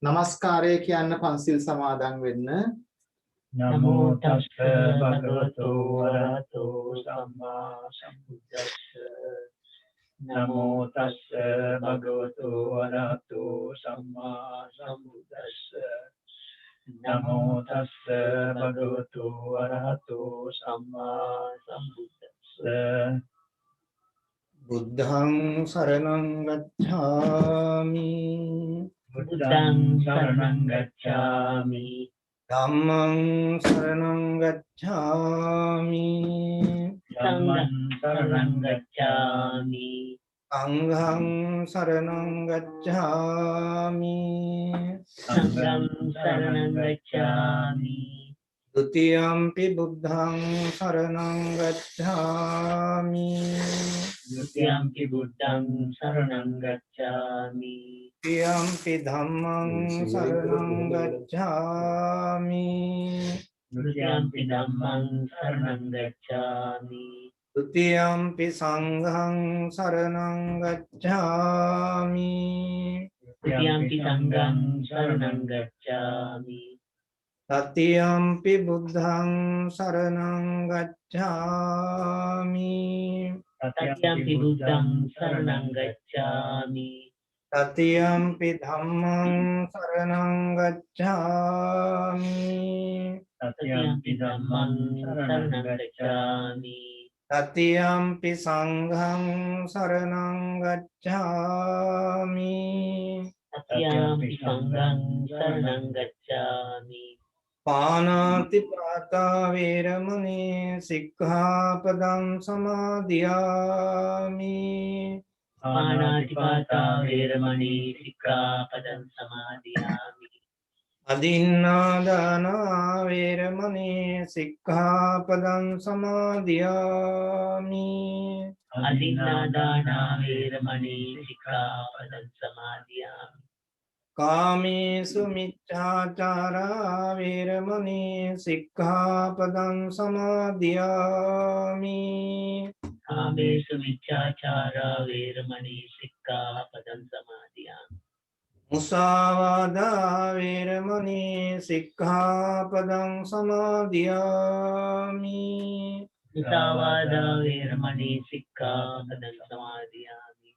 නමස්කාරය කියන්න පන්සිල් සමාදන් වෙන්න. නමෝ තස්ස භගවතු වරහතෝ සම්මා සම්බුද්දස්ස. නමෝ තස්ස භගවතු වරහතෝ සම්මා සම්බුද්දස්ස. නමෝ තස්ස භගවතු වරහතෝ සම්මා සම්බුද්දස්ස. බුද්ධං සරණං ගච්ඡාමි. බුද්ධං शरणं गच्छामि. ධම්මං සරණං ගච්ඡාමි. धम्मं शरणं गच्छामि. සංඝං සරණං ගච්ඡාමි. संघं शरणं गच्छामि. ဒုတိယံ පි බුද්ධං සරණං ගච්ඡාමි. ဒုတိယံ පි බුද්ධං शरणं गच्छामि. တတိယံ පි ධම්මං සරණං ගච්ඡාමි. ဒုတိယံ පි ධම්මං शरणं गच्छामि. ဒုတိယံ පි සංඝං සරණං ගච්ඡාමි. ဒုတိယံ පි සංඝං शरणं गच्छामि. တတိယံ පි බුද්ධං සරණං ගච්ඡාමි. တတိယံ පි බුද්ධං शरणं गच्छामि. တတိယံ පි ධම්මං සරණං ගච්ඡාමි. တတိယံ පි ධම්මං शरणं गच्छामि. တတိယံ පි සංඝං සරණං ගච්ඡාමි. တတိယံ පි සංඝං शरणं गच्छामि. පානාති පාතා වේරමණී සික්ඛාපදං සමාදියාමි. පාණාතිපාතා වේරමණී සික්ඛාපදං සමාදියාමි. අදින්නා දාන වේරමණී සික්ඛාපදං සමාදියාමි. අදින්නාදාන වේරමණී සික්ඛාපදං සමාදියාමි. කාමේසු මිච්ඡාචාරා වේරමණී සික්ඛාපදං සමාදියාමි. කාමේසු මිච්ඡාචාරා වේරමණී සික්ඛාපදං සමාදියාමි. මුසාවාදා වේරමණී සික්ඛාපදං සමාදියාමි. මුසාවාදා වේරමණී සික්ඛාපදං සමාදියාමි.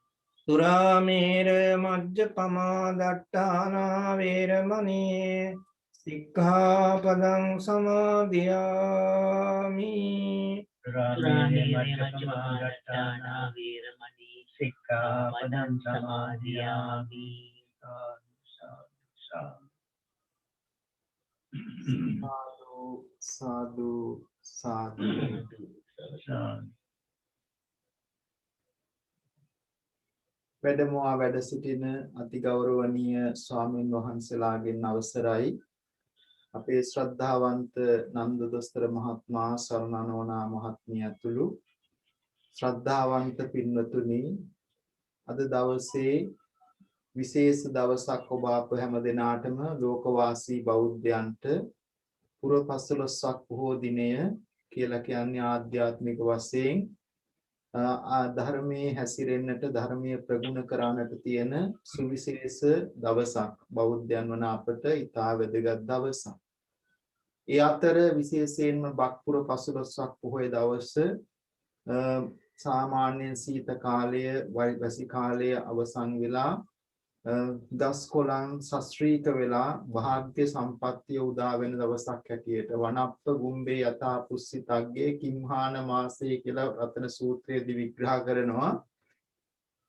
සුරාමේර මජ්ජපමා දට්ඨානා වේරමණී සික්ඛාපදං සමාදියාමි. සුරාමේරමජ්ජපමාදට්ඨාන වේරමණී සික්ඛාපදං සමාදියාමි. සාදු සාදු සාදු. වැඩමවා වැඩ සිටින අතිගෞරවනීය ස්වාමීන් වහන්සේලාගෙන් අවසරයි. අපේ ශ්‍රද්ධාවන්ත නන්ද දොස්තර මහත්මයා සරණනෝනා මහත්මිය ඇතුළු ශ්‍රද්ධාවන්ත පින්වතුනි, අද දවසේ විශේෂ දවසක් ඔබ අප හැම දිනාටම ලෝකවාසී බෞද්ධයන්ට පුරපසළොස්වක බොහෝ දිනය කියලා කියන්නේ ආධ්‍යාත්මික වශයෙන් ධර්මයේ හැසිරෙන්නට ධර්මයේ ප්‍රගුණ කරන්නට තියෙන සුවිශේෂ දවසක් බෞද්ධයන් වන අපට ඉතා වැදගත් දවසක්. ඒ අතර විශේෂයෙන්ම බක්පුර පසළොස්වක පොහොය දවස සාමාන්‍යයෙන් සීත කාලය වැසි කාලය අවසන් වෙලා දස් කොළන් ශස්ත්‍රීක වෙලා භාග්‍ය සම්පත්තිය උදා වෙන දවසක් හැටියට වනප්ප ගුම්බේ යථා පුස්සිතග්ගේ කිම්හාන මාසයේ කියලා රතන සූත්‍රයේදී විග්‍රහ කරනවා.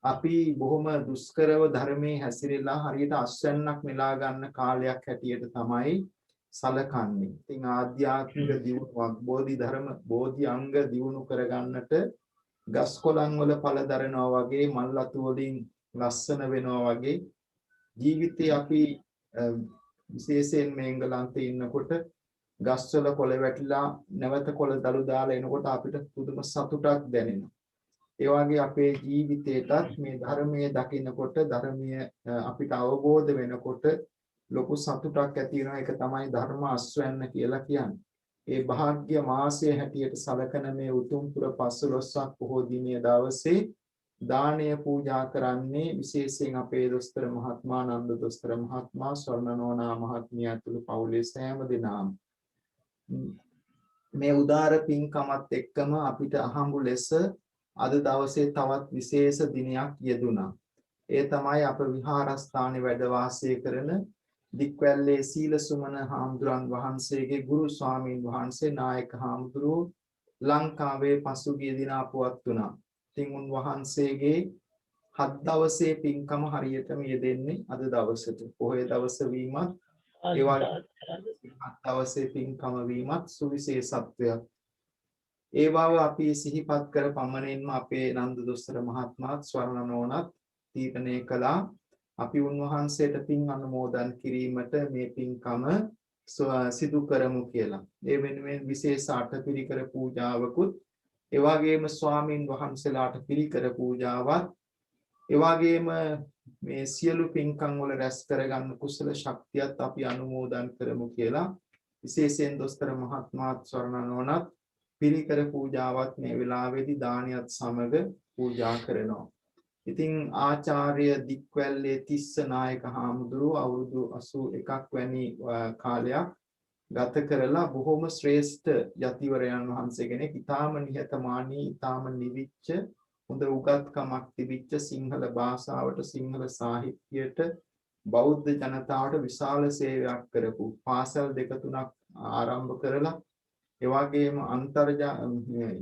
අපි බොහොම දුෂ්කරව ධර්මයේ හැසිරෙලා හරියට අස්වැන්නක් නෙලා ගන්න කාලයක් හැටියට තමයි සලකන්නේ. ඉතින් ආධ්‍යාත්මික දියුණුවක් බෝධි අංග දියුණු කරගන්නට ගස් කොළන් වල ඵල දරනවා වගේ මල් අතු වලින් ලස්සන වෙනවා වගේ ජීවිතේ අපි විශේෂයෙන් මේ එංගලන්තේ ඉන්නකොට ගස්වල කොළ වැටිලා නැවත කොළ දළු දාලා එනකොට අපිට පුදුම සතුටක් දැනෙනවා. ඒ වගේ අපේ ජීවිතේටත් මේ ධර්මයේ දකින්නකොට ධර්මයේ අපිට අවබෝධ වෙනකොට ලොකු සතුටක් ඇති වෙනවා. ඒක තමයි ධර්ම අස්වැන්න කියලා කියන්නේ. ඒ භාග්‍ය මාසයේ හැටියට සලකන මේ උතුම් පුර පස්වලොස්වක පොහොය දිනයේ දවසේ දානය පූජා කරන්නේ විශේෂයෙන් අපේ දොස්තර මහත්මයා නන්ද දොස්තර මහත්මයා ස්වර්ණනෝනා මහත්මිය ඇතුළු පවුලේ සෑම දෙනාම මේ උදාර පින්කමත් එක්කම අපිට අහඹු ලෙස අද දවසේ තවත් විශේෂ දිනයක් යෙදුණා. ඒ තමයි අප විහාරස්ථානයේ වැඩ වාසය කරන දික්වැල්ලේ සීලසුමන හාමුදුරන් වහන්සේගේ ගුරු ස්වාමීන් වහන්සේ නායක හාමුදුරුවෝ ලංකාවේ පසුගිය දින අපවත් වුණා. ඉතින් උන්වහන්සේගේ 7 දවසේ පින්කම හරියටම යෙදෙන්නේ අද දවසට. පොහොය දවස වීමත් ඒ වගේ 7 දවසේ පින්කම වීමත් සුවිශේෂත්වයක්. ඒ බව අපි සිහිපත් කර පමණින්ම අපේ නන්ද දොස්තර මහත්මයාත් ස්වර්ණනෝනත් තීරණය කළා අපි උන්වහන්සේට පින් අනුමෝදන් කිරීමට මේ පින්කම සිදු කරමු කියලා. ඒ වෙනුවෙන් විශේෂ අටපිරිකර පූජාවකුත් ඒ වගේම ස්වාමින් වහන්සේලාට පිරිකර පූජාවක් ඒ වගේම මේ සියලු පින්කම් වල රැස් කරගන්න කුසල ශක්තියත් අපි අනුමෝදන් කරමු කියලා විශේෂයෙන් දොස්තර මහත්මයාත් ස්වර්ණනෝනත් පිරිකර පූජාවත් මේ වෙලාවේදී දානියත් සමග පූජා කරනවා. ඉතින් ආචාර්ය දික්වැල්ලේ තිස්ස නායක හාමුදුරුවෝ අවුරුදු 81ක් වැනි කාලයක් ගත කරලා බොහොම ශ්‍රේෂ්ඨ යතිවරයන් වහන්සේ කෙනෙක්. ඊටාම නිහතමානී, ඊටාම නිවිච්ච, හොඳ උගත්කමක් තිබිච්ච සිංහල භාෂාවට, සිංහල සාහිත්‍යයට, බෞද්ධ ජනතාවට විශාල සේවයක් කරපු පාසල් 2-3ක් ආරම්භ කරලා ඒ වගේම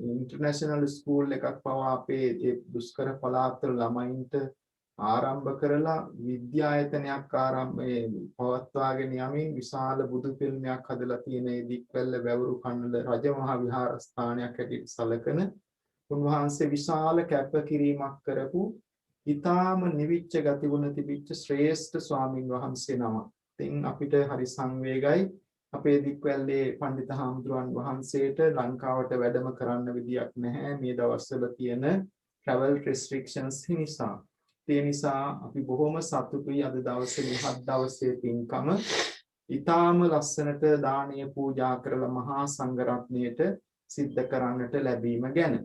ඉන්ටර්නැෂනල් ස්කූල් එකක් පවා අපේ ඒ දුෂ්කර පළාත්වල ළමයින්ට ආරම්භ කරලා විද්‍යායතනයක් පවත්වාගෙන යමින් විශාල බුදු පිළිමයක් හදලා තියෙන ඒ දික්වැල්ල වැවුරු කන්නල රජමහා විහාරස්ථානයක් හැටියට සැලකෙන උන්වහන්සේ විශාල කැපකිරීමක් කරපු ඊටාම නිවිච්ච ගතිගුණ තිබිච්ච ශ්‍රේෂ්ඨ ස්වාමින් වහන්සේ නම. ඉතින් අපිට හරි සංවේගයි අපේ දික්වැල්ලේ පඬිත හාමුදුරන් වහන්සේට ලංකාවට වැඩම කරන්න විදියක් නැහැ මේ දවස්වල තියෙන travel restrictions නිසා. ඒ නිසා අපි බොහොම සතුටුයි අද දවසේ මේ 7 දවසේ පින්කම ඊටාම ලස්සනට දානීය පූජා කරලා මහා සංඝරත්නයට සිද්ධ කරන්නට ලැබීම ගැන.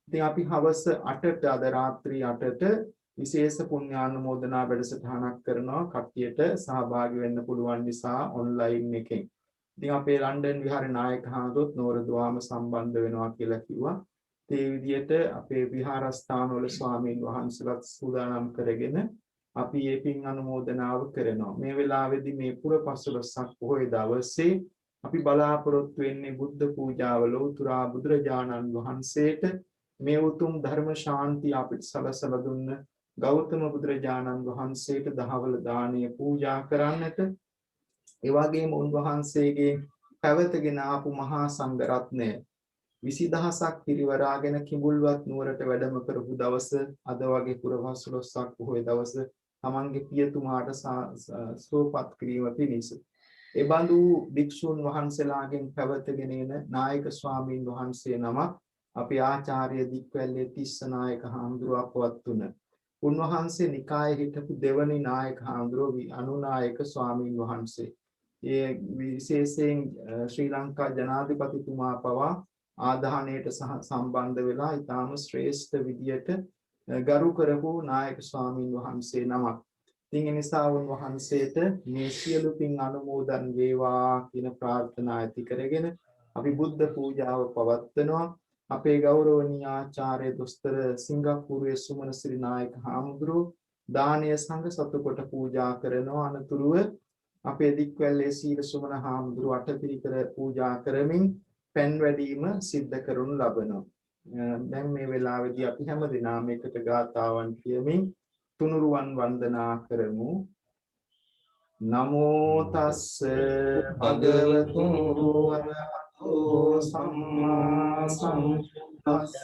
ඉතින් අපි හවස 8ට අද රාත්‍රී 8ට විශේෂ පුණ්‍යානුමෝදනා වැඩසටහනක් කරනවා කට්ටියට සහභාගී වෙන්න පුළුවන් නිසා ඔන්ලයින් එකෙන්. ඉතින් අපේ ලන්ඩන් විහාරේ නායක හාමුදුරුවෝත් නෝරදුවාම සම්බන්ධ වෙනවා කියලා කිව්වා. ඒ විදිහට අපේ විහාරස්ථානවල ස්වාමීන් වහන්සේලාත් සූදානම් කරගෙන අපි මේ පින් අනුමෝදනාව කරනවා. මේ වෙලාවේදී මේ පුර පසළොස්වක පොහොය දවසේ අපි බලාපොරොත්තු වෙන්නේ බුද්ධ පූජාවල උතුරා බුදුරජාණන් වහන්සේට මේ උතුම් ධර්ම ශාන්තිය අපිට සලසලා දුන්න ගෞතම බුදුරජාණන් වහන්සේට දහවල දානීය පූජා කරන්නට ඒ වගේම උන්වහන්සේගේ පැවතගෙන ආපු මහා සංඝ රත්නය 20000ක් පිරිවරාගෙන කිඹුල්වත් නුවරට වැඩම කරපු දවස අද වගේ පුරවස්ලොස්සක් පොහොය දවස තමන්ගේ පියතුමාට සුවපත් කිරීම පිණිස ඒ බඳු භික්ෂුන් වහන්සේලාගෙන් පැවතගෙන එන නායක ස්වාමීන් වහන්සේ නමක් අපේ ආචාර්ය දික්වැල්ලේ තිස්ස නායක හාමුදුරුවෝ අපවත් වුණ උන්වහන්සේ නිකායේ හිටපු දෙවනි නායක හාමුදුරුවෝ අනුනායක ස්වාමීන් වහන්සේ ඒ විශේෂයෙන් ශ්‍රී ලංකා ජනාධිපතිතුමා පවා ආදාහණයට සම්බන්ධ වෙලා ඊටාම ශ්‍රේෂ්ඨ විදියට ගරු කරපු නායක ස්වාමීන් වහන්සේ නමක්. ඉතින් ඒ නිසා උන්වහන්සේට මේ සියලු පින් අනුමෝදන් වේවා කියන ප්‍රාර්ථනා ඇති කරගෙන අපි බුද්ධ පූජාව පවත්වනවා. අපේ ගෞරවනීය ආචාර්ය දොස්තර සිංගප්පූරුවේ සුමන ශ්‍රී නායක හාමුදුරුවෝ දානීය සංඝ සතුකොට පූජා කරනවා. අනතුරුව අපේ දික්වැල්ලේ සීල සුමන හාමුදුරුවෝ අටපිරිකර පූජා කරමින් පෙන් වැඩීම සිද්ධ කරනු ලබනවා. දැන් මේ වෙලාවේදී අපි හැම දිනම එකට ගාථාවන් කියමින් තුනුරුවන් වන්දනා කරමු. නමෝ තස්ස භගවතු වරහතෝ සම්මා සම්බුද්දස්ස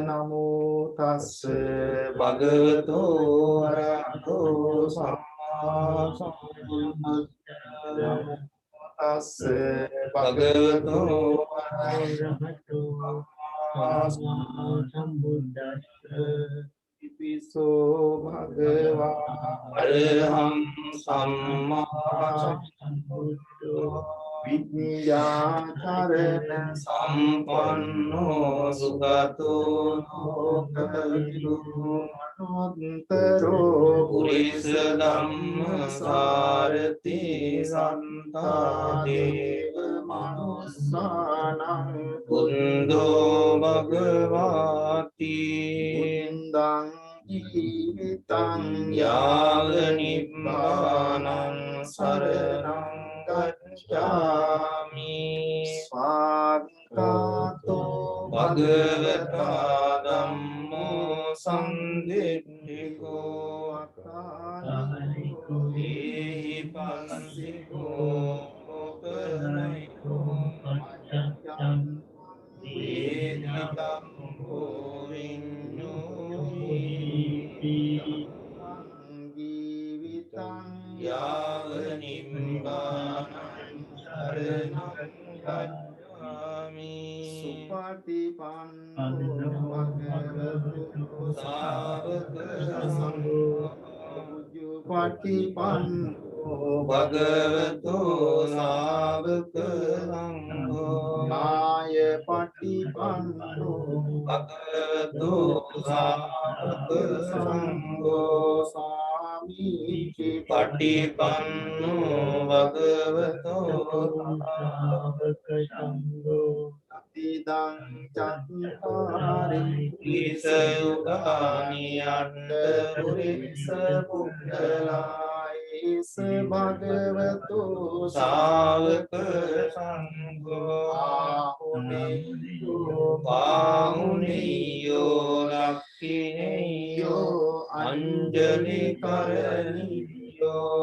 නමෝ තස්ස භගවතු වරහතෝ සම්මා සම්බුද්දස්ස තස්ස භගවතු වරහතෝ සම්බුද්දස්ස ඉතිසෝ භගවා අරහං සම්මා සම්බුද්ධෝ විඤ්ඤාචරණ සම්පන්නෝ සුගතෝ ලෝකවිදු අනුත්තරෝ පුරිස ධම්ම සාරති සන්තා දේව මනුස්සානං බුද්ධෝ භගවාති බුද්ධං ජීවිතං යාව නිබ්බානං සරණං ගච්ඡාමි ස්වාගතෝ භගවතා ධම්මෝ සංඝිද්ධිකෝ අකාලිකෝ ඒහි පස්සිකෝ ඕපනයිකෝ මච්ඡං වේදිතං භෝවිඤ්ඤෝ ජීවිතං යාව නිබ්බානං සරණං ගච්ඡාමි සුපටිපන්නෝ භගවතු සාවක සංඝෝ පටිපන්නෝ භගවතු සාවක සංඝෝ නාය පටිපන්නෝ භගවතු සාවක සංඝෝ සාමීචි පටිපන්නෝ භගවතු සාවක සංඝෝ ඉදං චත්තාරි ඊස යුගානි අට්ඨ පුරිස පුද්ගලායිස භගවතු සාවක සංඝෝ පාහුනියෝ ලක්ඛිනියෝ අංජලි කරණියෝ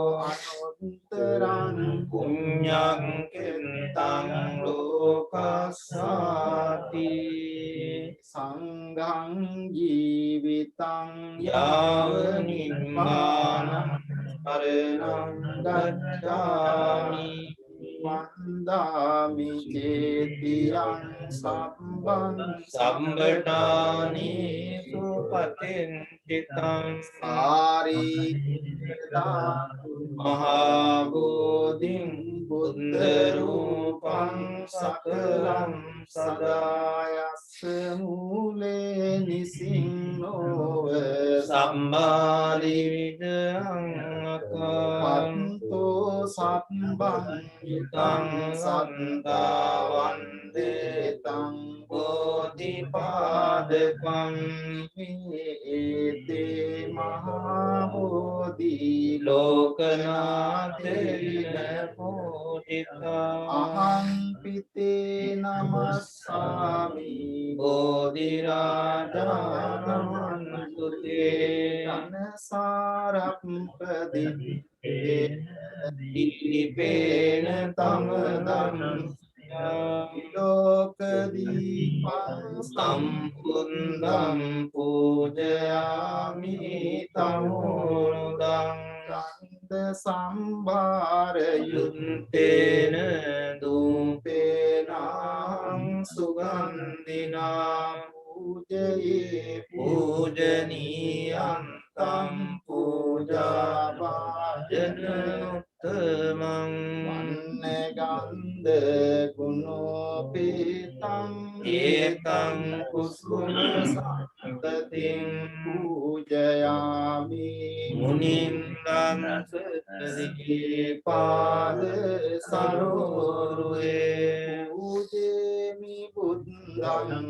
අනුත්තරං පුඤ්ඤං කෙන්තං ලෝකස්සාති සංඝං ජීවිතං යාව නිම්මානං සරණං ගච්ඡාමි වන්දාමි චේතියං සම්බං සම්බටානි සුපතින් චිතං සාරිතා මහා බෝධින් බුද්ධ රූපං සකලං සදායස්ස මූලේ නිසින්නෝව සම්මාදි විදං අකන්තෝ සම්බං යුතං සත්තා වන්දේතං බෝධිපාදකං ඒතේ මහා බෝධි ලෝකනාථේන පෝඨිතා අහං පිතේ නමස්සාමි බෝධි රාජානමන්තුතේ අනසාරප්පදි දීපේන තමදම් ලෝකදීපං සම්පුන්දම් පූජයාමි තමුදං ගන්ධ සම්භාර යුත්තේන දූපේනං සුගන්ධිනා පූජයේ පූජනීයං තම් පූජා වාජන උත්තමං වන්නේ ගන්ධ ගුණෝපේතං ඒතං කුසුම සම්පතින් පූජයාමි මුනින්දං සතරේ පාද සරෝරුවේ පූජේමි බුද්ධං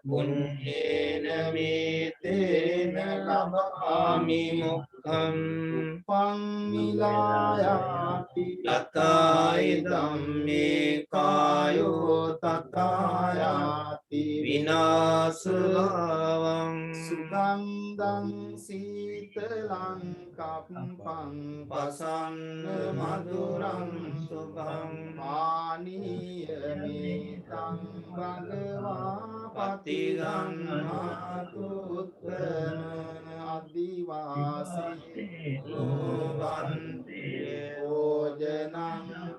පුඤ්ඤේන මේතේන ලබාමි මොක්ඛං පංමිලායාති තථායි ධම්මේ කායෝ තථායාති විනාශවං සුගන්ධං සීතලං කප්පං පසන්න මధుරං සුභං පානීයමේතං භගවා පතිගන්නාතු උත්තම අදිවාසී ලෝවන්තේ ඕජනං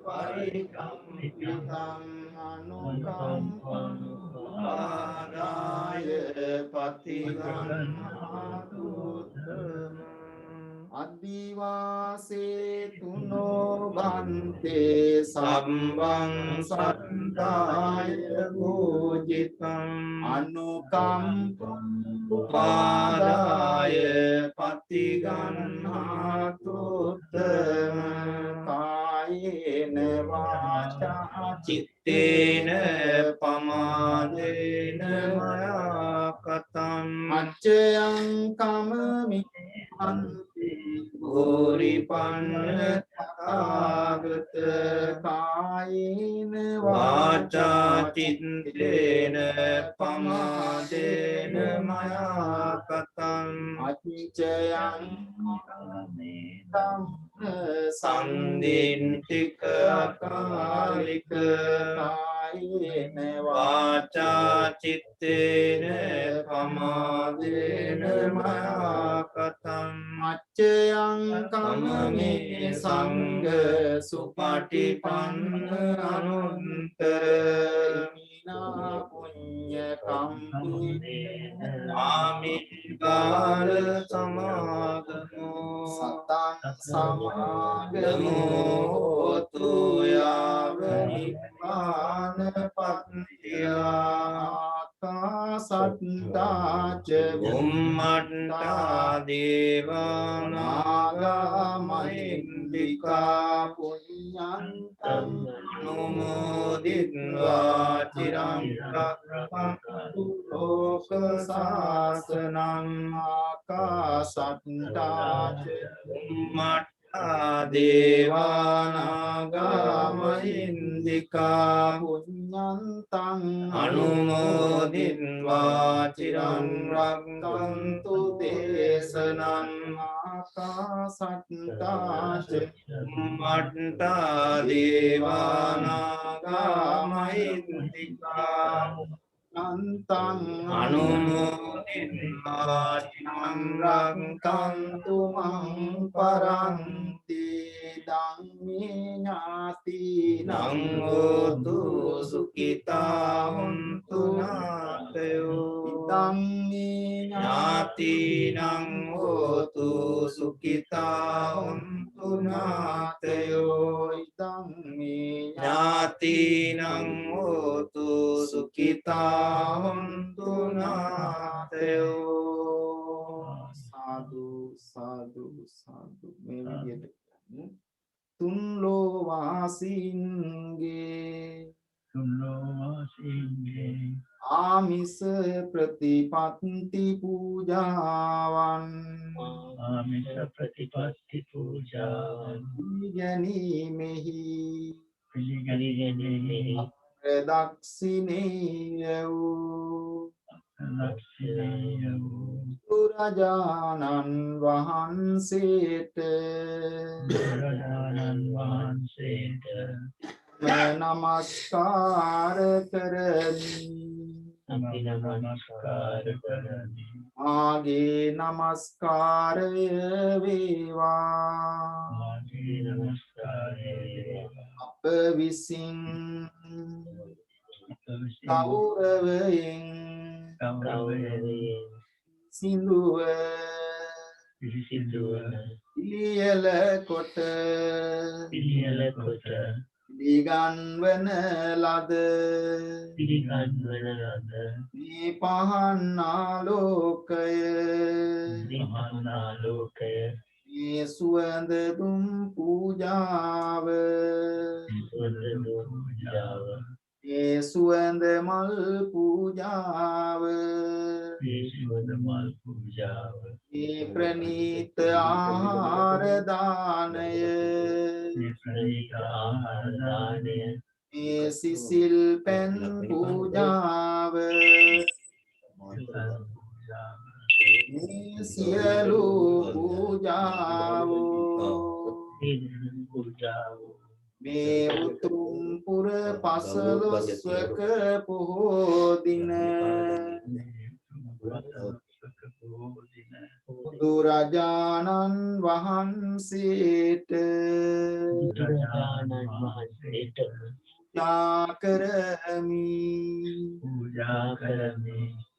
පරිකම්පිතං අනුකම්පං ආදාය පතිගන්නාතු උත්තම අදිවාසේ තුනෝ බන්තේ සම්බං සත්තාය භෝජිතං අනුකම්පං උපාදාය පතිගන්හාතුත්තම කායේන වාචා චිත්තේන පමාදේන මයා කතං අච්චයං කමමි අන්ති ගෝරිපන්න තථාගත කායේන වාචා චිත්තේන පමාදේන මයා කතං අච්චයං සන්දින්තික අකාලික කායේන වාචා චිත්තේන පමාදේන මයා කතං අච්චයං කමමේ සංඝ සුපටිපන්න අනුත්තර මිනා පුඤ්ඤ කම්පින ආමිකාල සමාගමෝ සතං සමාගමෝ හෝතු යාව නිපාන පත්තියා සත්තාච බුම්මට්ටා දේවානාගා මහින්దికා පුඤ්ඤන්තං අනුමෝදිත්වා චිරං රක්ඛන්තු ලෝක සාසනං ආකාසත්තාච බුම්මට්ටා දේවානාගා මහින්దికා පුඤ්ඤන්තං අනුමෝදිත්වා චිරං රක්ඛන්තු දේශනං ආකාසත්තාච බුම්මට්ටා දේවානාගා මහින්దికා අන්තං අනුමෝදිත්වා චිරං රක්ඛන්තු මං පරන්ති ධම්මේ ඥාතිනං හෝතු සුඛිතා හොන්තු නාතයෝ ධම්මේ ඥාතිනං හෝතු සුඛිතා හොන්තු නාතයෝ ධම්මේ ඥාතිනං හෝතු සුඛිතා හොන්තු නාතයෝ සාදු සාදු සාදු මේ විදියට තුන් ලෝ වාසීන්ගේ ආමිස ප්‍රතිපත්ති පූජාවන් පිළිගැනීමෙහි ප්‍රදක්ෂිනේය වූ බුදුරජාණන් වහන්සේට නමස්කාර කරමි ආගේ නමස්කාරය වේවා අප විසින් ගෞරවයෙන් සිඳුව පිළියෙල කොට පිළිගන්වන ලද මේ පහන් ආලෝකය මේ සුවඳ දුම් පූජාව මේ සුවඳ මල් පූජාව මේ ප්‍රණීත ආහාර දානය මේ සිසිල් පැන් පූජාව මේ සියලු පූජාව මේ උතුම් පුර පසළොස්වක පොහෝ දින බුදුරජාණන් වහන්සේට පූජා කරමි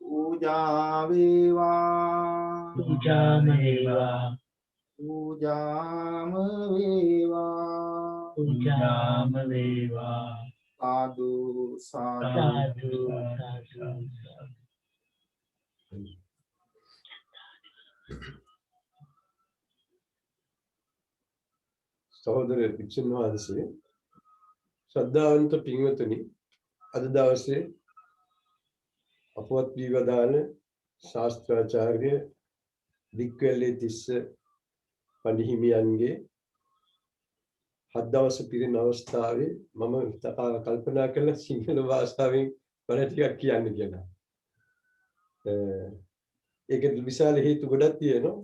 පූජා වේවා පූජාම වේවා पूजाम वेवा සාදු සාදු साधु साधु සහෝදර භික්ෂුන් වහන්සේ ශ්‍රද්ධාවන්ත පින්වතුනි අද දවසේ අපවත් වී වදාළ ශාස්ත්‍රාචාර්ය දික්වැල්ලේ තිස්ස පඬිහිමියන්ගේ හත් දවස පිරෙන අවස්ථාවේ මම කල්පනා කළ සිංහල භාෂාවෙන් වර ටිකක් කියන්න කියලා. ඒකට විශාල හේතු ගොඩක් තියෙනවා.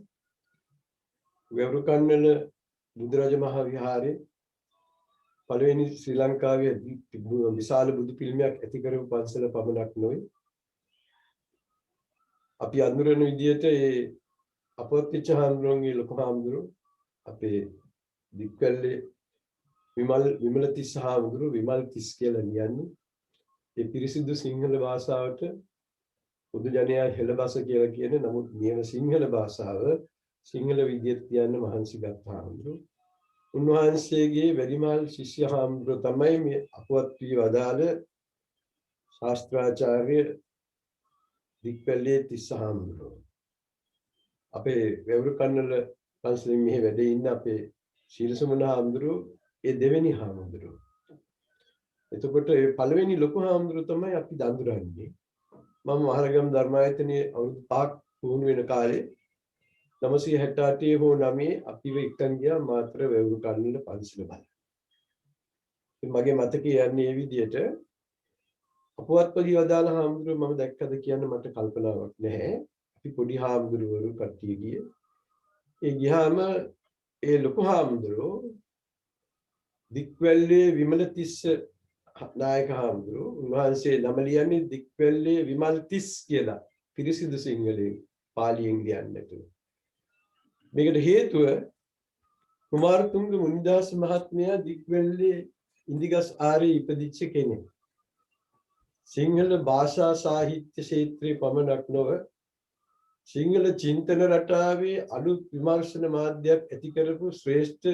වෙවරුකන්නල බුදුරජ මහා විහාරයේ පළවෙනි ශ්‍රී ලංකාවේ විශාල බුදු පිළිමයක් ඇති කරපු පන්සල පමණක් නොවේ. අපි අඳුරන විදිහට ඒ අපොත්තිච්ච හාමුදුරුවන්ගේ ලොකු හාමුදුරුවෝ අපේ දික්වැල්ලේ විමල තිස්ස හාමුදුරුවෝ විමල් තිස් කියලා ලියන්නේ. ඒ පිරිසිදු සිංහල භාෂාවට බුදු ජනයා හෙළබස කියලා කියන නමුත් නියම සිංහල භාෂාව සිංහල විදියට කියන්න මහන්සි ගත්ත හාමුදුරුවෝ. උන්වහන්සේගේ වැඩිමහල් ශිෂ්‍ය හාමුදුරුවෝ තමයි මේ අපවත් වී වදාළ ශාස්ත්‍රාචාර්ය දික්වැල්ලේ තිස්ස හාමුදුරුවෝ. අපේ වෙවරුකන්නල පන්සලෙන් මෙහි වැඩ ඉන්න අපේ ශීලසුමන හාමුදුරුවෝ ඒ දෙවෙනි හාමුදුරුවෝ. එතකොට ඒ පළවෙනි ලොකු හාමුදුරුවෝ තමයි අපි දඳුරන්නේ. මම මහරගම ධර්මායතනයේ අවුරුදු 5ක් පුහුණු වෙන කාලේ 968 හෝ 9 අපිව එක්කන් ගියා මාතර වෙවරුකන්නල පන්සල බලන්න. මගේ මතකයේ යන්නේ මේ විදිහට අපවත් පොඩි වදාළ හාමුදුරුවෝ මම දැක්කද කියන්න මට කල්පනාවක් නැහැ. අපි පොඩි හාමුදුරුවෝ කට්ටිය ගියේ. ඒ ගියාම ඒ ලොකු හාමුදුරුවෝ දික්වැල්ලේ විමල තිස්ස නායක හාමුදුරුවෝ උන්වහන්සේ නම ලියන්නේ දික්වැල්ලේ විමල් තිස් කියලා. පිරිසිදු සිංහලෙන් පාලියෙන් ලියන්නට. මේකට හේතුව කුමාරතුංග මුනිදාස මහත්මයා දික්වැල්ලේ ඉන්දිගස් ආරේ ඉපදිච්ච කෙනෙක්. සිංහල භාෂා සාහිත්‍ය ක්ෂේත්‍රයේ පමණක් නොව සිංහල චින්තන රටාවේ අලුත් විමර්ශන මාධ්‍යයක් ඇති කරපු ශ්‍රේෂ්ඨ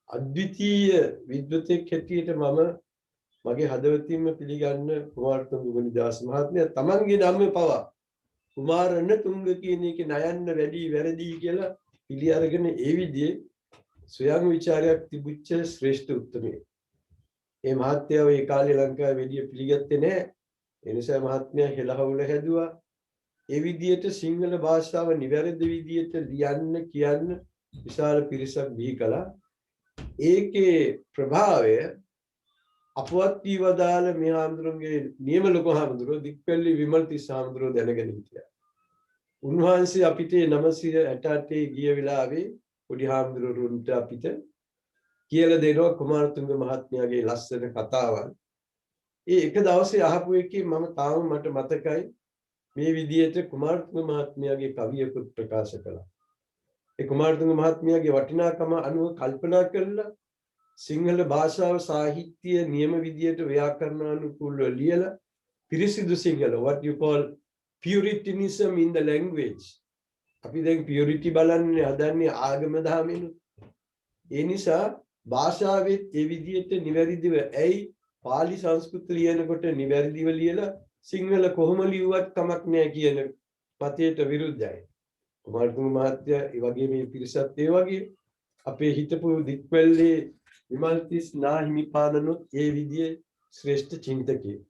අද්විතීය විද්වතෙක් හැටියට මම මගේ හදවතින්ම පිළිගන්න කුමාරතුංග මුනිදාස මහත්මයා තමන්ගේ නම පවා කුමාරණ තුංග කියන එකේ නයන්න වැඩි වැරදි කියලා පිළි අරගෙන ඒ විදිහේ ස්වයං විචාරයක් තිබුච්ච ශ්‍රේෂ්ඨ උත්තමයෙක්. ඒ මහත්මයා ඒ කාලේ ලංකාවේ වැඩි පිළිගත්තේ නැහැ. ඒ නිසා මහත්මයා හෙළහවුල හැදුවා. ඒ විදිහට සිංහල භාෂාව නිවැරදි විදිහට ලියන්න කියන්න විශාල පිරිසක් බිහි කළා. ඒකේ ප්‍රභාවය අපවත් වී වදාළ මේ හාමුදුරුවන්ගේ නියම ලොකු හාමුදුරුවෝ දික්වැල්ලේ විමල් තිස්ස හාමුදුරුවෝ දැනගෙන හිටියා. උන්වහන්සේ අපිට 968 ගිය වෙලාවේ පොඩි හාමුදුරුවන්ට අපිට කියලා දෙනවා කුමාරතුංග මහත්මයාගේ ලස්සන කතාවක්. ඒ එක දවසේ අහපු එකේ මම තාම මට මතකයි මේ විදිහට කුමාරතුංග මහත්මයාගේ කවියකුත් ප්‍රකාශ කළා. ඒ කුමාරතුංග මහත්මයාගේ වටිනාකම අනුව කල්පනා කළා සිංහල භාෂාව සාහිත්‍ය නියම විදියට ව්‍යාකරණානුකූලව ලියලා පිරිසිදු Sinhala what you call puritanism in the language. අපි දැන් purity බලන්නේ හදන්නේ ආගම දහමෙනු. ඒ නිසා භාෂාවෙත් ඒ විදියට නිවැරදිව ඇයි පාලි සංස්කෘත ලියනකොට නිවැරදිව ලියලා සිංහල කොහොම ලියුවත් කමක් නැහැ කියන මතයට විරුද්ධයි. කුමාරතුංග මහත්තයා ඒ වගේ මේ පිරිසත් ඒ වගේ අපේ හිතපු දික්වැල්ලේ විමල් තිස් නාහිමිපාණනුත් ඒ විදිහේ ශ්‍රේෂ්ඨ චින්තකයෙක්.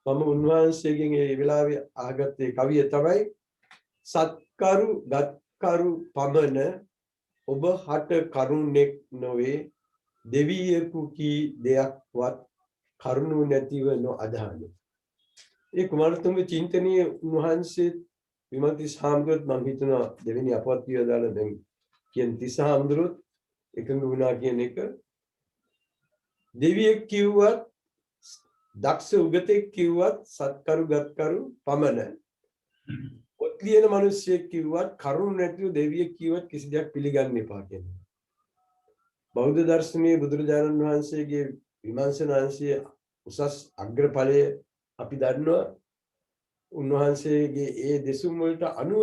මම උන්වහන්සේගෙන් ඒ වෙලාවේ අහගත්තේ කවිය තමයි සත්කරු ගත්කරු පමණ ඔබ හට කරුණෙක් නොවේ දෙවියෙකු කී දෙයක්වත් කරුණු නැතිව නොඅදහන. ඒ කුමාරතුංග චින්තනීය උන්වහන්සේ විමල් තිස් හාමුදුරුවෝත් මම හිතනවා දෙවෙනි අපවත් වියදාල දැන් කියන තිස් හාමුදුරුවෝත් එකඟ වුණා කියන එක. දෙවියෙක් කිව්වත් දක්ෂ උගතෙක් කිව්වත් සත්කරු ගත්කරු පමණ පොත් ලියන මිනිස්සෙක් කිව්වත් කරුණ නැතිව දෙවියෙක් කිව්වත් කිසි දෙයක් පිළිගන්න එපා කියනවා. බෞද්ධ දර්ශනයේ බුදුරජාණන් වහන්සේගේ විමර්ශනාංශයේ උසස් අග්‍රඵලය අපි දන්නවා. උන්වහන්සේගේ ඒ දෙසුම් වලට අනුව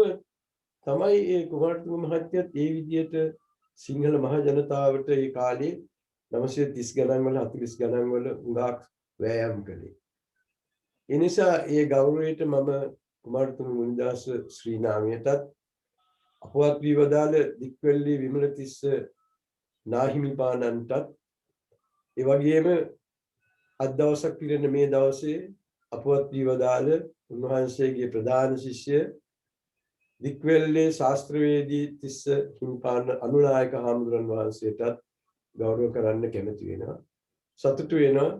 තමයි ඒ කුමාරතුංග මහත්තයත් ඒ විදියට සිංහල මහ ජනතාවට ඒ කාලේ 930 ගණන් වල 40 ගණන් වල උඟාක් වෑයම් කළේ. ඒ නිසා ඒ ගෞරවයට මම කුමාරතුංග මුනිදාස ශ්‍රී නාමයටත් අපවත් වී වදාළ දික්වැල්ලේ විමලතිස්ස නාහිමිපාණන්ටත් ඒ වගේම අද දවසක් පිරෙන මේ දවසේ අපවත් වී වදාළ උන්වහන්සේගේ ප්‍රධාන ශිෂ්‍ය දික්වැල්ලේ ශාස්ත්‍රවේදී තිස්ස හිමිපාණ අනුනායක හාමුදුරන් වහන්සේටත් ගෞරව කරන්න කැමති වෙනවා. සතුටු වෙනවා.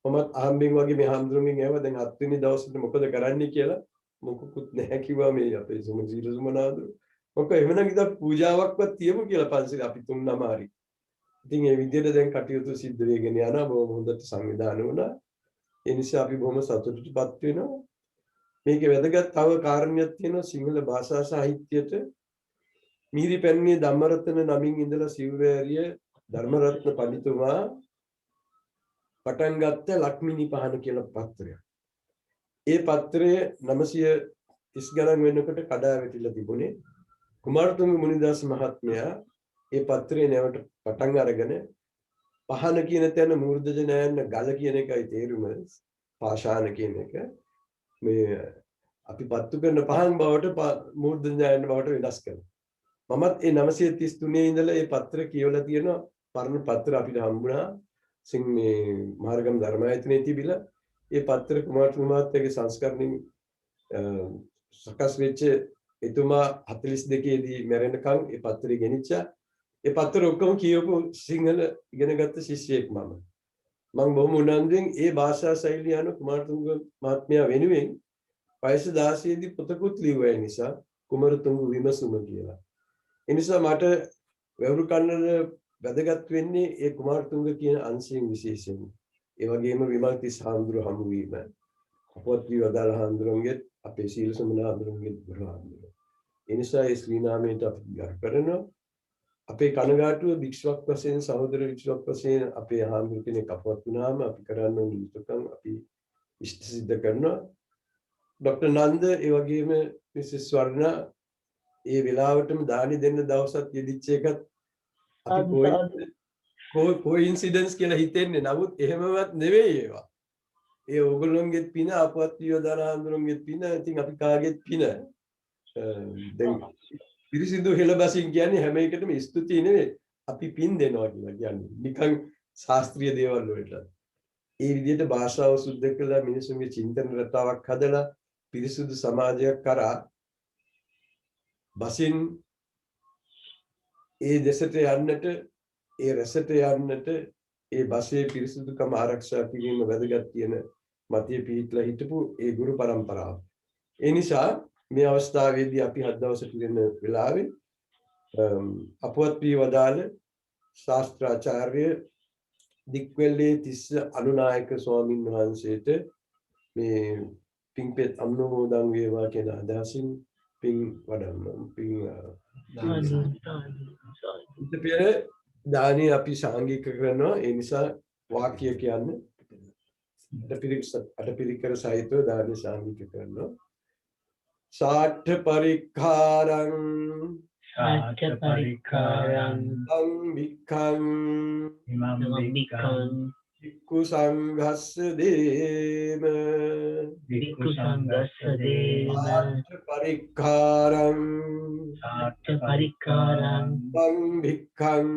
මමත් අහම්බෙන් වගේ මේ හාමුදුරුවන්ගෙන් ඇහුවා දැන් 7 වෙනි දවසට මොකද කරන්න කියලා. මොකුත් නැහැ කිව්වා මේ අපේ සුමජීර සුමනාදුර. මොකද එහෙමනම් ඉතින් පූජාවක්වත් තියමු කියලා පන්සල අපි තුන්නම හරි. ඉතින් ඒ විදිහට දැන් කටයුතු සිද්ධ වෙගෙන යනවා. බොහොම හොඳට සංවිධානය වුණා. ඒ නිසා අපි බොහොම සතුටුටපත් වෙනවා. මේකේ වැදගත් තව කාරණයක් තියෙනවා සිංහල භාෂා සාහිත්‍යයට මිහිරි පැන්නේ ධම්මරත්න නමින් ඉඳලා සිවුරෑරිය ධර්මරත්න පඬිතුමා පටන් ගත්ත ලක්මිනි පහන කියලා පත්‍රයක්. ඒ පත්‍රය 930 ගණන් වෙනකොට කඩා වැටිලා තිබුණේ. කුමාරතුංග මුනිදාස මහත්මයා ඒ පත්‍රය නැවට පටන් අරගෙන පහන කියන තැන මූර්ධජනයන් ගල කියන එකයි තේරුම පාෂාණ කියන එක මේ අපි පත්තු කරන පහන් බවට මූර්ධජනයන් බවට වෙනස් කරනවා. මමත් ඒ 933 ඉඳලා ඒ පත්‍ර කියවලා තියෙනවා. පරණ පත්‍ර අපිට හම්බුණා. මේ මාර්ගම් ධර්මායතනයේ තිබිලා ඒ පත්‍ර කුමාරතුංග මහත්තයාගේ සංස්කරණින් සකස් වෙච්ච එතුමා 42 දී මැරෙනකන් ඒ පත්‍රය ගෙනිච්චා. ඒ පත්‍ර ඔක්කොම කියවපු සිංහල ඉගෙනගත්ත ශිෂ්‍යයෙක් මම. මම බොහොම උනන්දුවෙන් ඒ භාෂා ශෛලිය අනුව කුමාරතුංග මහත්මයා වෙනුවෙන් වයස 16 දී පොතකුත් ලිව්වා. නිසා කුමාරතුංග විමසුම කියලා. ඒ නිසා මට වැවුරු කන්නද වැදගත් වෙන්නේ ඒ කුමාරතුංග කියන අංශයෙන් විශේෂයෙන්. ඒ වගේම විමල්තිස් හාමුදුරුවෝ හමු වීම. අපවත් වී වදාළ හාමුදුරුවන්ගේ අපේ සීල සමන හාමුදුරුවන්ගේ ගුරු හාමුදුරුවෝ. ඒ නිසා ඒ ශ්‍රී නාමයට අපි ගරු කරනවා. අපේ කනගාටුව භික්ෂුවක් වශයෙන් සහෝදර භික්ෂුවක් වශයෙන් අපේ හාමුදුරුවෝ කෙනෙක් අපවත් වුණාම අපි කරන්න ඕන යුතුකම් අපි ඉෂ්ට සිද්ධ කරනවා. ડોક્ટર නන්ද ඒ වගේම මිසස් ස්වර්ණා ඒ වෙලාවටම දානි දෙන්න දවසක් යෙදිච්ච එකත් අපි කොයින්සිඩන්ස් කියලා හිතෙන්නේ. නමුත් එහෙමවත් නෙවෙයි ඒවා. ඒ ඕගොල්ලොන්ගෙත් පින අපවත් වියදාන හාමුදුරුවන්ගෙත් පින. ඉතින් අපි කාගෙත් පින. දැන් පිරිසිදු හෙළබසින් කියන්නේ හැම එකටම ස්තුතියි නෙවෙයි. අපි පින් දෙනවා කියලා කියන්නේ. නිකන් ශාස්ත්‍රීය දේවල් වලට. ඒ විදිහට භාෂාව සුද්ධ කළා මිනිසුන්ගේ චින්තන රටාවක් හදලා පිරිසුදු සමාජයක් කරා බසින් ඒ දෙසට යන්නට ඒ රසට යන්නට ඒ බසේ පිරිසුදුකම ආරක්ෂා කිරීම වැදගත් කියන මතය පිහිටලා හිටපු ඒ ගුරු පරම්පරාව. ඒ නිසා මේ අවස්ථාවේදී අපි හත් දවසට ඉන්න වෙලාවේ අපවත් වී වදාළ ශාස්ත්‍රාචාර්ය දික්වැල්ලේ තිස්ස අනුනායක ස්වාමින් වහන්සේට මේ පින්පෙත් අනුමෝදන් වේවා කියන අදහසින් පින් වඩන්න පින් පෙර දානි අපි සාංගික කරනවා. ඒ නිසා වාක්‍ය කියන්නේ අටපිරිකර සහිතව දානි සාංගික කරනවා. සාඨ පරික්ඛාරං භික්ඛං ඉමං භික්ඛං භික්ඛු සංඝස්ස දේම භික්ඛු සංඝස්ස දේම සාඨ පරික්ඛාරං භික්ඛං ඉමං භික්ඛං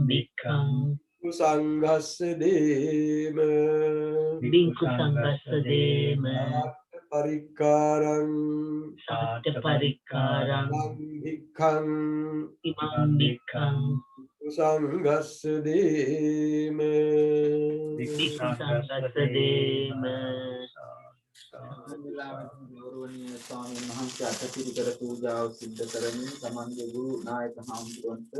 භික්ඛු සංඝස්ස දේම භික්ඛු සංඝස්ස දේම පරික්ඛාරං සාඨ භික්ඛං ඉමං භික්ඛං සංඝස්ස දේම භික්ඛු සංඝස්ස දේම ගෞරවනීය ස්වාමීන් වහන්සේ අටපිරිකර පූජාව සිද්ධ කරමින් තමන්ගේ ගුරු නායක හාමුදුරන්ට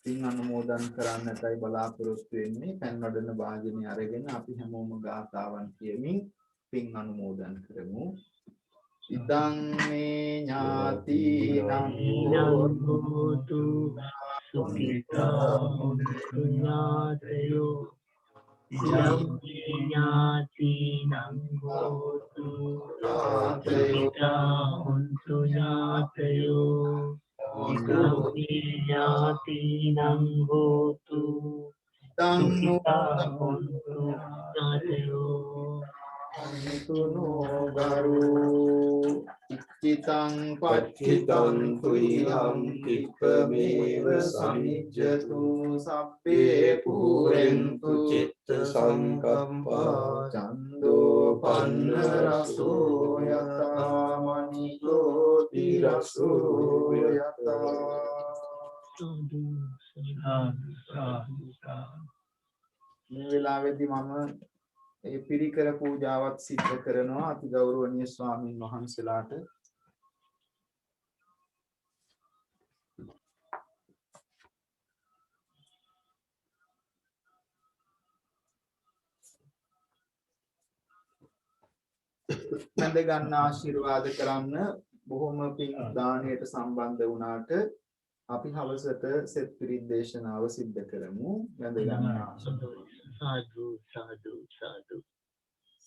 පින් අනුමෝදන් කරන්නටයි බලාපොරොත්තු වෙන්නේ. පෙන් වඩන වාජනය අරගෙන අපි හැමෝම ගාථාවන් කියමින් පින් අනුමෝදන් කරමු. ඉදං මේ ඥාතිනං හෝතු සුඛිතා ඥාතයෝ ඥාතිනං හෝතු සුඛිතා හොන්තු ඥාතයෝ ඥාතිනං හෝතු සුඛිතා හොන්තු ඥාතයෝ අන්තුනෝ ඉච්ඡිතං පච්චිතං තුයිහං කිප්පමේව සමිජ්ජතු සබ්බේ පුරෙන්තු චිත්ත සංකම්පා චන්දෝ පන්න රසෝ යතා මනිජෝති රසෝ යතා මේ වෙලාවේදී මම ඒ පිරිකර පූජාවත් සිද්ධ කරනවා අති ගෞරවනීය ස්වාමින් වහන්සේලාට නැඳ ගන්න ආශිර්වාද කරන්න බොහොම පිං දාණයට සම්බන්ධ වුණාට අපි හවසට සෙත් පිරිත් දේශනාව සිද්ධ කරමු නැඳ ගන්න සාදු සාදු සාදු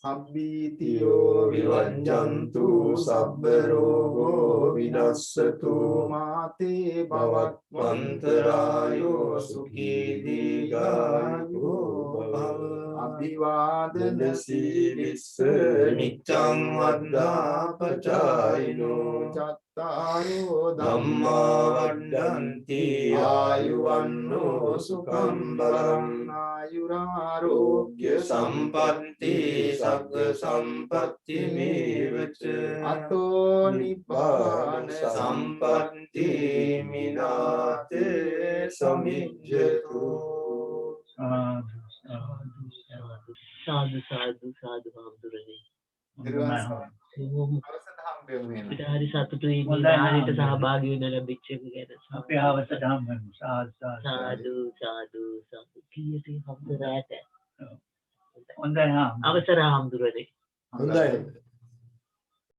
සබ්බීතියෝ විවංජන්තු සබ්බ රෝගෝ විනස්සතු මාතේ භවත්වන්තරායෝ සුඛී දීඝායෝ භව අභිවාදන සීලිස්ස නිච්ඡං වද්දාපචායිනෝ චත්තාරෝ ධම්මා වඩ්ඩන්ති ආයුවන්නෝ සුඛං බලං ආයුරාරෝග්‍ය සම්පatti සග්ග සම්පatti මේවච අතෝ නිබ්බාන සම්පatti මිනාතේ සමිජ්ජතු සාදු සාදු සාදු හාමුදුරනේ හරි සතුටුයි ඥානෙට සහභාගී වෙන්න ලැබිච්ච එක ගැන අපේ අවසට හම් වෙමු සාදු සාදු සාදු සාදු කීයට හම්බුරාට හොඳයි හා අවසර හාමුදුරනේ හොඳයි